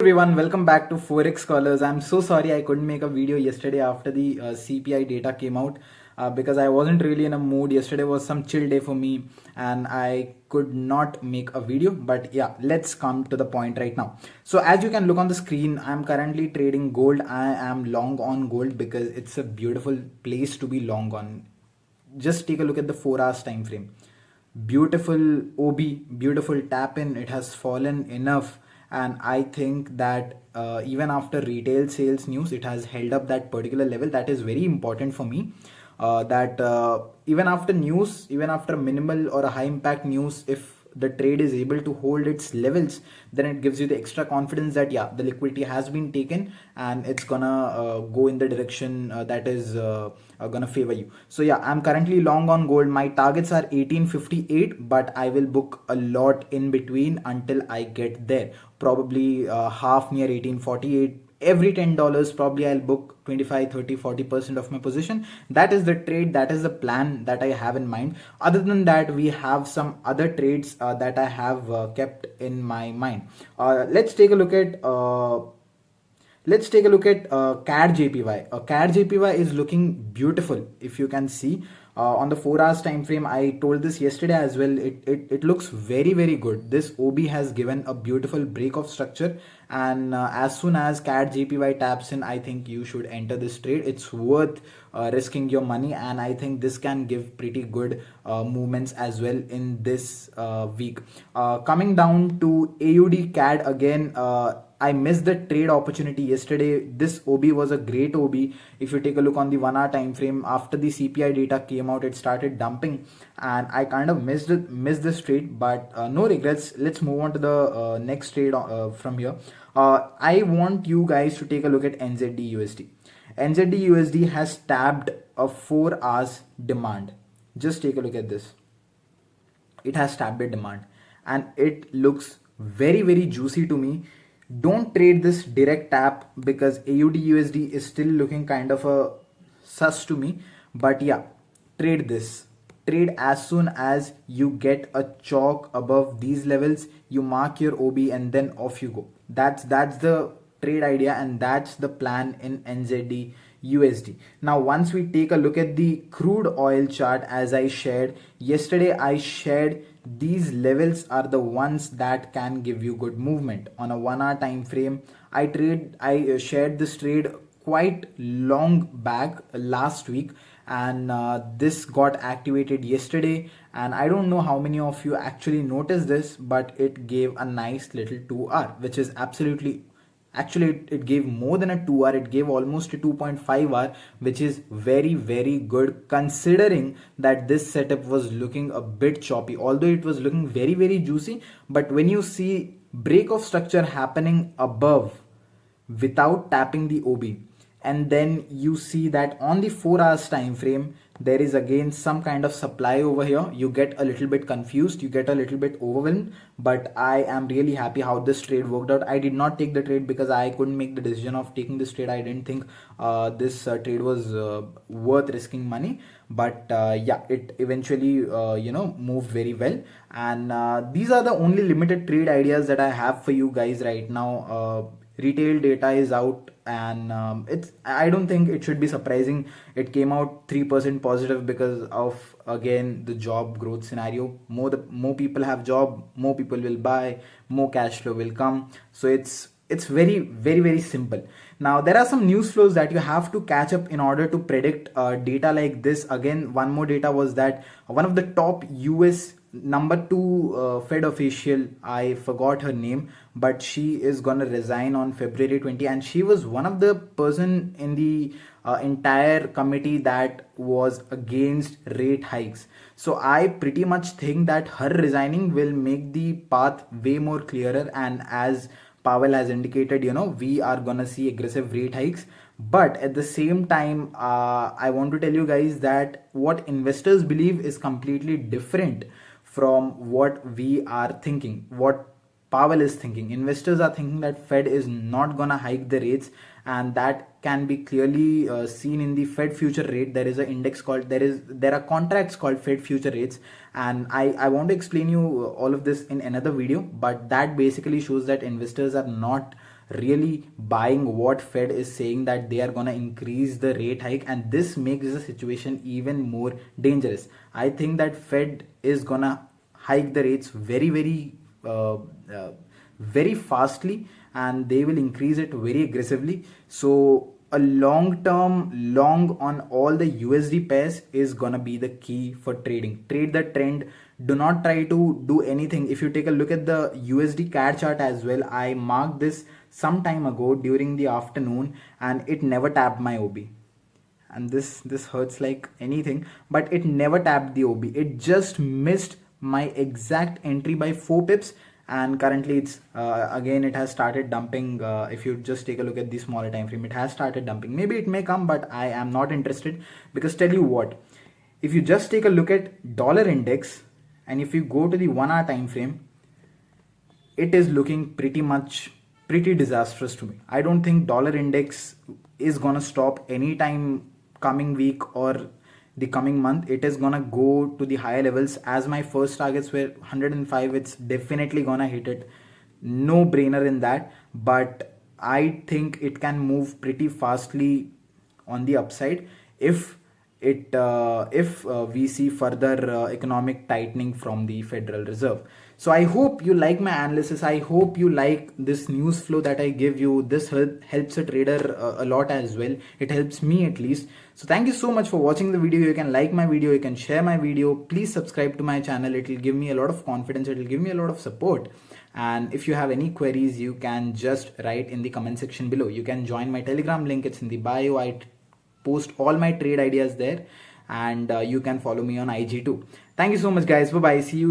Everyone, welcome back to ForexScholars. I'm so sorry I couldn't make a video yesterday after the CPI data came out because I wasn't really in a mood. Yesterday was some chill day for me and I could not make a video. But yeah, let's come to the point right now. So as you can look on the screen, I'm currently trading gold. I am long on gold because it's a beautiful place to be long on. Just take a look at the 4 hours time frame. Beautiful OB, beautiful tap in. It has fallen enough, and I think that even after retail sales news, it has held up that particular level. That is very important for me. That even after news, even after minimal or a high impact news, if the trade is able to hold its levels, then it gives you the extra confidence that yeah, the liquidity has been taken and it's gonna go in the direction that is gonna favor you. So yeah, I'm currently long on gold. My targets are 1858, but I will book a lot in between until I get there, probably half near 1848. Every $10 probably I'll book 25, 30, 40% of my position. That is the trade, that is the plan that I have in mind. Other than that, we have some other trades that I have kept in my mind. Let's take a look at CAD JPY. CAD JPY is looking beautiful. If you can see on the 4 hours time frame, I told this yesterday as well. It looks very good. This OB has given a beautiful break of structure, and as soon as CAD JPY taps in, I think you should enter this trade. It's worth risking your money, and I think this can give pretty good movements as well in this week. Coming down to AUD CAD again. I missed the trade opportunity yesterday. This OB was a great OB. If you take a look on the 1 hour time frame, after the CPI data came out, it started dumping, and I kind of missed this trade. But no regrets. Let's move on to the next trade from here. I want you guys to take a look at NZD USD. NZD USD has tapped a 4 hours demand. Just take a look at this. It has tapped a demand, and it looks very juicy to me. Don't trade this direct tap because AUD USD is still looking kind of a sus to me. But yeah, trade this. Trade as soon as you get a chalk above these levels. You mark your OB and then off you go. That's the trade idea, and that's the plan in NZD USD. Now once we take a look at the crude oil chart, as I shared yesterday, I shared these levels are the ones that can give you good movement on a 1 hour time frame. I shared this trade quite long back last week, and this got activated yesterday, and I don't know how many of you actually noticed this, but it gave a nice little 2 hour, which is actually it gave more than a 2 hour. It gave almost a 2.5 hour, which is very good considering that this setup was looking a bit choppy, although it was looking very juicy. But when you see break of structure happening above without tapping the OB, and then you see that on the 4 hours time frame there is again some kind of supply over here, you get a little bit confused, you get a little bit overwhelmed. But I am really happy how this trade worked out. I did not take the trade because I couldn't make the decision of taking this trade. I didn't think this trade was worth risking money. But yeah, it eventually moved very well, and these are the only limited trade ideas that I have for you guys right now. Retail data is out, and I don't think it should be surprising. It came out 3% positive because of again the job growth scenario. More people have job, more people will buy, more cash flow will come. So it's very simple. Now there are some news flows that you have to catch up in order to predict data like this. Again, one more data was that one of the top US number 2 Fed official, I forgot her name, but she is gonna resign on February 20, and she was one of the person in the entire committee that was against rate hikes. So I pretty much think that her resigning will make the path way more clearer, and as Powell has indicated, we are gonna see aggressive rate hikes. But at the same time, I want to tell you guys that what investors believe is completely different from what we are thinking, what Powell is thinking. Investors are thinking that Fed is not gonna hike the rates, and that can be clearly seen in the Fed future rate. There is an index called there are contracts called Fed future rates, and I want to explain you all of this in another video. But that basically shows that investors are not really buying what Fed is saying, that they are gonna increase the rate hike, and this makes the situation even more dangerous. I think that Fed is gonna hike the rates very fastly, and they will increase it very aggressively. So a long term long on all the USD pairs is gonna be the key for trading. Trade the trend. Do not try to do anything. If you take a look at the USD CAD chart as well, I marked this some time ago during the afternoon, and it never tapped my OB. And this hurts like anything, but it never tapped the OB. It just missed my exact entry by 4 pips, and currently it's again it has started dumping. If you just take a look at the smaller time frame, it has started dumping. Maybe it may come, but I am not interested, because tell you what, if you just take a look at dollar index, and if you go to the 1 hour time frame, it is looking pretty disastrous to me. I don't think dollar index is gonna stop anytime coming week or the coming month. It is gonna go to the higher levels. As my first targets were 105, it's definitely gonna hit it, no brainer in that. But I think it can move pretty fastly on the upside if we see further economic tightening from the Federal Reserve. So I hope you like my analysis. I hope you like this news flow that I give you. This helps a trader a lot as well. It helps me at least. So thank you so much for watching the video. You can like my video, you can share my video. Please subscribe to my channel. It will give me a lot of confidence. It will give me a lot of support. And if you have any queries, you can just write in the comment section below. You can join my Telegram link. It's in the bio. I post all my trade ideas there, and you can follow me on IG too. Thank you so much, guys. Bye bye. See you.